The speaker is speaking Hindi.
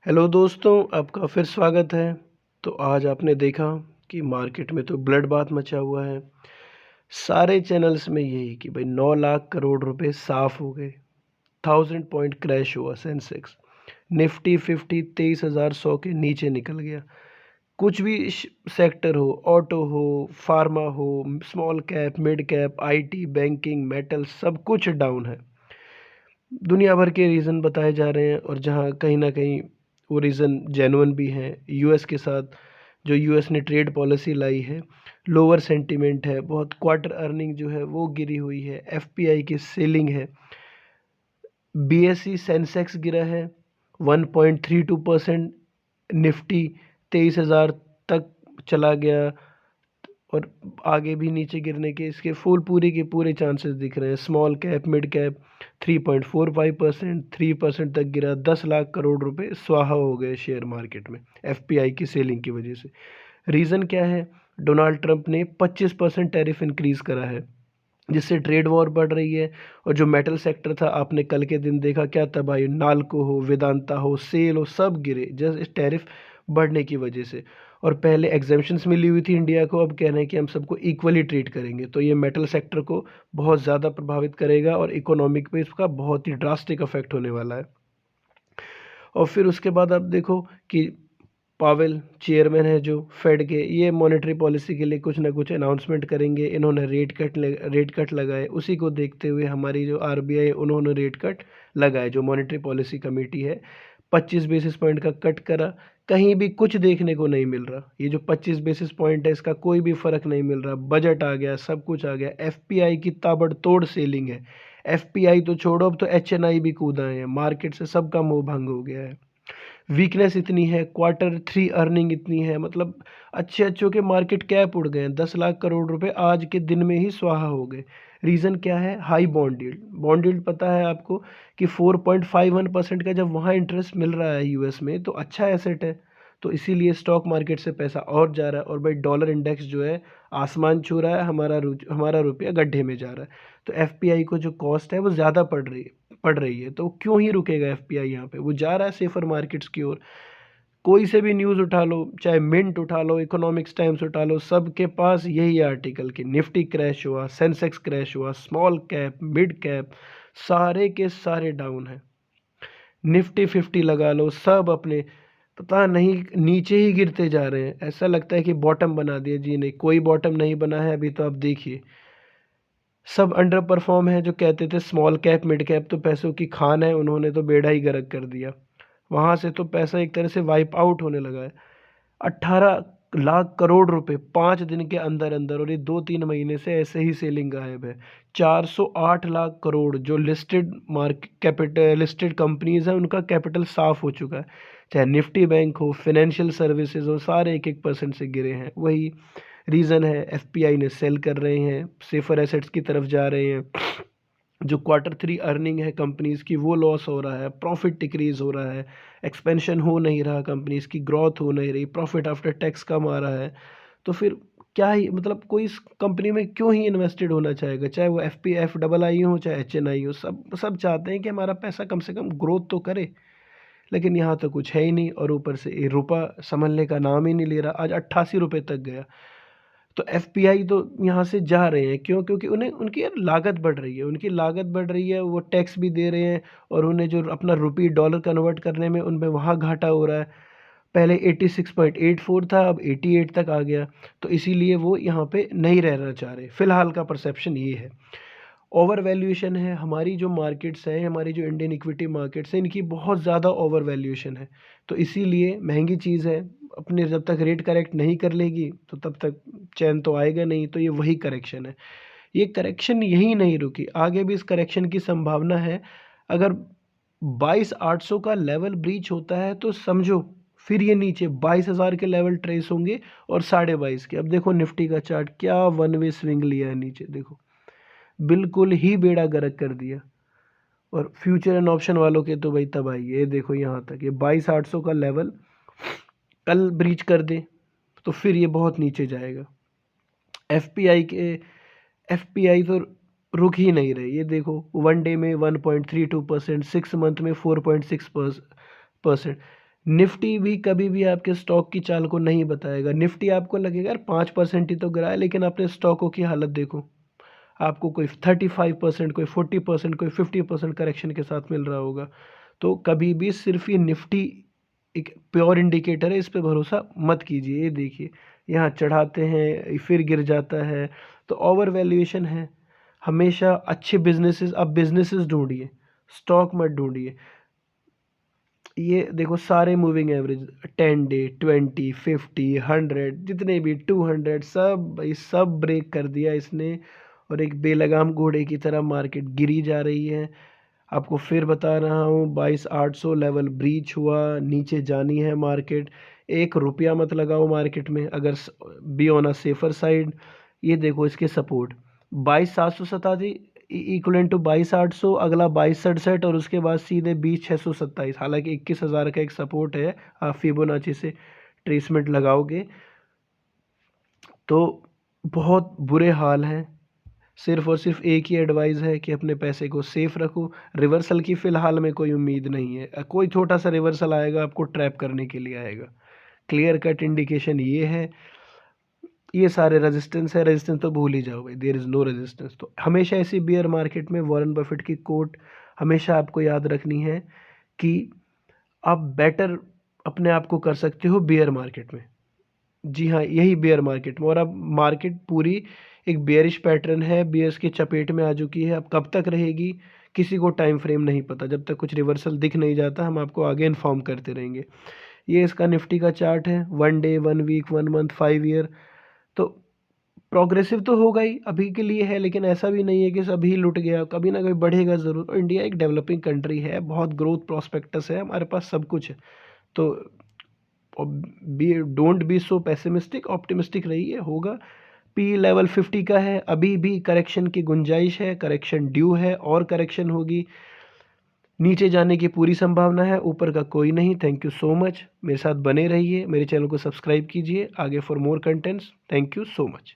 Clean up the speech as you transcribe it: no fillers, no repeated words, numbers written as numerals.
हेलो दोस्तों, आपका फिर स्वागत है। तो आज आपने देखा कि मार्केट में तो ब्लड बाथ मचा हुआ है। सारे चैनल्स में यही कि भाई 9 लाख करोड़ रुपए साफ हो गए। 1000 पॉइंट क्रैश हुआ सेंसेक्स। निफ्टी 50 23,100 के नीचे निकल गया। कुछ भी सेक्टर हो, ऑटो हो, फार्मा हो, small cap, mid cap, IT, banking, metal, सब कुछ डाउन है। दुनिया भर के रीज़न बताए जा रहे हैं और जहाँ कहीं ना कहीं वो रीज़न जेन्युइन भी हैं। यूएस के साथ जो यूएस ने ट्रेड पॉलिसी लाई है, लोअर सेंटीमेंट है, बहुत क्वार्टर अर्निंग जो है वो गिरी हुई है, एफपीआई की सेलिंग है। बीएसई सेंसेक्स गिरा है 1.32%। निफ्टी 23,000 तक चला गया और आगे भी नीचे गिरने के इसके पूरे के पूरे चांसेस दिख रहे हैं। स्मॉल कैप, मिड कैप 3.45%, 3% तक गिरा। 10 लाख करोड़ रुपए स्वाहा हो गए शेयर मार्केट में एफपीआई की सेलिंग की वजह से। रीज़न क्या है? डोनाल्ड ट्रंप ने 25% टैरिफ इंक्रीज़ करा है, जिससे ट्रेड वॉर बढ़ रही है। और जो मेटल सेक्टर था, आपने कल के दिन देखा क्या तबाही, नाल्को हो, वेदांता हो, सेल हो, सब गिरे जस्ट इस टैरिफ बढ़ने की वजह से। और पहले एग्जेम्पशंस मिली हुई थी इंडिया को, अब कह रहे हैं कि हम सबको इक्वली ट्रीट करेंगे। तो ये मेटल सेक्टर को बहुत ज़्यादा प्रभावित करेगा और इकोनॉमिक पे इसका बहुत ही ड्रास्टिक इफेक्ट होने वाला है। और फिर उसके बाद आप देखो कि पावेल चेयरमैन है जो फेड के, ये मॉनेटरी पॉलिसी के लिए कुछ ना कुछ अनाउंसमेंट करेंगे। इन्होंने रेट कट लगाए, उसी को देखते हुए हमारी जो आरबीआई है उन्होंने रेट कट लगाए। जो मॉनेटरी पॉलिसी कमेटी है 25 बेसिस पॉइंट का कट करा। कहीं भी कुछ देखने को नहीं मिल रहा। ये जो 25 बेसिस पॉइंट है इसका कोई भी फर्क नहीं मिल रहा। बजट आ गया, सब कुछ आ गया। एफपीआई की ताबड़तोड़ सेलिंग है। एफपीआई तो छोड़ो, अब तो एचएनआई भी कूदा है। मार्केट से सबका मोह भंग हो गया है। वीकनेस इतनी है, Q3 अर्निंग इतनी है, मतलब अच्छे अच्छों के मार्केट कैप उड़ गए हैं। 10 लाख करोड़ रुपए आज के दिन में ही स्वाहा हो गए। रीज़न क्या है? High bond yield. Bond yield पता है आपको कि 4.51% का जब वहाँ इंटरेस्ट मिल रहा है यूएस में, तो अच्छा एसेट है। तो इसीलिए स्टॉक मार्केट से पैसा और जा रहा है। और भाई डॉलर इंडेक्स जो है आसमान छू रहा है, हमारा रुपया गड्ढे में जा रहा है। तो एफपीआई को जो कॉस्ट है वो ज़्यादा पड़ रही है। तो क्यों ही रुकेगा एफपीआई? यहाँ पे वो जा रहा है सेफर मार्केट्स की ओर। कोई से भी न्यूज़ उठा लो, चाहे मिंट उठा लो, इकोनॉमिक्स टाइम्स उठा लो, सबके पास यही आर्टिकल कि निफ्टी क्रैश हुआ, सेंसेक्स क्रैश हुआ, स्मॉल कैप, मिड कैप, सारे के सारे डाउन है। निफ्टी 50 लगा लो, सब अपने पता नहीं नीचे ही गिरते जा रहे हैं। ऐसा लगता है कि बॉटम बना दिया जी। नहीं, कोई बॉटम नहीं बना है अभी। तो आप देखिए सब अंडर परफॉर्म है। जो कहते थे स्मॉल कैप, मिड कैप तो पैसों की खान है, उन्होंने तो बेड़ा ही गर्क कर दिया। वहाँ से तो पैसा एक तरह से वाइप आउट होने लगा है। 18 लाख करोड़ रुपए 5 दिन के अंदर अंदर, और ये 2-3 महीने से ऐसे ही सेलिंग गायब है। 408 लाख करोड़ जो listed market capital, listed companies हैं, उनका कैपिटल साफ हो चुका है। चाहे निफ्टी बैंक हो, फाइनेंशियल सर्विसेज हो, सारे 1-1% से गिरे हैं। वही रीज़न है, एफपीआई ने सेल कर रहे हैं, सेफर एसेट्स की तरफ जा रहे हैं। जो Q3 अर्निंग है कंपनीज़ की वो लॉस हो रहा है, प्रॉफिट डिक्रीज़ हो रहा है, एक्सपेंशन हो नहीं रहा, कंपनीज़ की ग्रोथ हो नहीं रही, प्रॉफिट आफ्टर टैक्स कम आ रहा है। तो फिर क्या ही मतलब, कोई इस कंपनी में क्यों ही इन्वेस्टेड होना चाहेगा? चाहे वो एफ डबल आई हो, चाहे एचएनआई हो, सब सब चाहते हैं कि हमारा पैसा कम से कम ग्रोथ तो करे। लेकिन यहाँ तो कुछ है ही नहीं। और ऊपर से ये रुपया संभलने का नाम ही नहीं ले रहा। आज 88 रुपये तक गया। तो एफपीआई तो यहाँ से जा रहे हैं, क्यों? क्योंकि उन्हें उनकी यार लागत बढ़ रही है। उनकी लागत बढ़ रही है, वो टैक्स भी दे रहे हैं। और उन्हें जो अपना रुपये डॉलर कन्वर्ट करने में उनमें वहाँ घाटा हो रहा है। पहले 86.84 था, अब 88 तक आ गया। तो इसीलिए वो यहाँ पे नहीं रहना चाह रहे। फिलहाल का परसेप्शन ये है। ओवर वैल्यूएशन है हमारी जो मार्केट्स हैं, हमारी जो इंडियन इक्विटी मार्केट्स हैं, इनकी बहुत ज़्यादा ओवर वैल्यूएशन है। तो इसीलिए महंगी चीज़ है। अपने जब तक रेट करेक्ट नहीं कर लेगी तो तब तक चैन तो आएगा नहीं। तो ये वही करेक्शन है। ये करेक्शन यहीं नहीं रुकी, आगे भी इस करेक्शन की संभावना है। अगर 22,800 का लेवल ब्रीच होता है तो समझो फिर ये नीचे 22,000 के लेवल ट्रेस होंगे और 22,500 के। अब देखो निफ्टी का चार्ट, क्या वन वे स्विंग लिया है नीचे, देखो बिल्कुल ही बेड़ा गर्क कर दिया। और फ्यूचर एंड ऑप्शन वालों के तो भाई तबाही। ये देखो यहाँ तक, ये 22,800 का लेवल कल ब्रीच कर दे तो फिर ये बहुत नीचे जाएगा। एफपीआई तो रुक ही नहीं रहे। ये देखो 1 डे में 1.32%, 6 मंथ में 4.6%। निफ्टी भी कभी भी आपके स्टॉक की चाल को नहीं बताएगा। निफ्टी आपको लगेगा यार 5% ही तो गिरा है, लेकिन अपने स्टॉकों की हालत देखो, आपको कोई 35%, कोई 40%, कोई 50% करेक्शन के साथ मिल रहा होगा। तो कभी भी सिर्फ ये निफ्टी एक प्योर इंडिकेटर है, इस पे भरोसा मत कीजिए। ये देखिए, यहाँ चढ़ाते हैं फिर गिर जाता है, तो ओवर वैल्यूएशन है। हमेशा अच्छे बिजनेसेस, अब बिजनेसेस ढूंढिए, स्टॉक मत ढूंढिए। ये देखो सारे मूविंग एवरेज, 10 डे, 20, 50, 100, जितने भी 200, सब भाई सब ब्रेक कर दिया इसने। और एक बेलगाम घोड़े की तरह मार्केट गिरी जा रही है। आपको फिर बता रहा हूँ, 22,800 लेवल ब्रीच हुआ, नीचे जानी है मार्केट। 1 रुपया मत लगाओ मार्केट में, अगर be on a safer side. ये देखो इसके सपोर्ट 22,787 इक्वलेंट टू 22,800, अगला 22,67 और उसके बाद सीधे 20,627। हालांकि 21,000 का एक सपोर्ट है, आप फिबोनाची से ट्रेसमेंट लगाओगे तो बहुत बुरे हाल हैं। सिर्फ और सिर्फ एक ही एडवाइस है कि अपने पैसे को सेफ रखो। रिवर्सल की फ़िलहाल में कोई उम्मीद नहीं है, कोई छोटा सा रिवर्सल आएगा आपको ट्रैप करने के लिए आएगा। क्लियर कट इंडिकेशन ये है। ये सारे रेजिस्टेंस है, रेजिस्टेंस तो भूल ही जाओ भाई, देयर इज़ नो रेजिस्टेंस। तो हमेशा ऐसी बियर मार्केट में वॉरेन बफेट की कोट हमेशा आपको याद रखनी है कि आप बेटर अपने आप को कर सकते हो बियर मार्केट में। जी हाँ, यही बेयर मार्केट में। और अब मार्केट पूरी एक बेयरिश पैटर्न है, बेयर्स की चपेट में आ चुकी है। अब कब तक रहेगी किसी को टाइम फ्रेम नहीं पता। जब तक कुछ रिवर्सल दिख नहीं जाता हम आपको आगे इन्फॉर्म करते रहेंगे। ये इसका निफ्टी का चार्ट है, 1 डे, 1 वीक, 1 मंथ, 5 ईयर। तो प्रोग्रेसिव तो होगा ही, अभी के लिए है, लेकिन ऐसा भी नहीं है कि अभी लुट गया, कभी ना कभी बढ़ेगा ज़रूर। और इंडिया एक डेवलपिंग कंट्री है, बहुत ग्रोथ प्रोस्पेक्टस है, हमारे पास सब कुछ है। तो be don't be so pessimistic, optimistic रहिए, होगा। पी लेवल 50 का है, अभी भी करेक्शन की गुंजाइश है, करेक्शन ड्यू है और करेक्शन होगी। नीचे जाने की पूरी संभावना है, ऊपर का कोई नहीं। थैंक यू सो मच, मेरे साथ बने रहिए, मेरे चैनल को सब्सक्राइब कीजिए आगे for more contents. Thank you so much.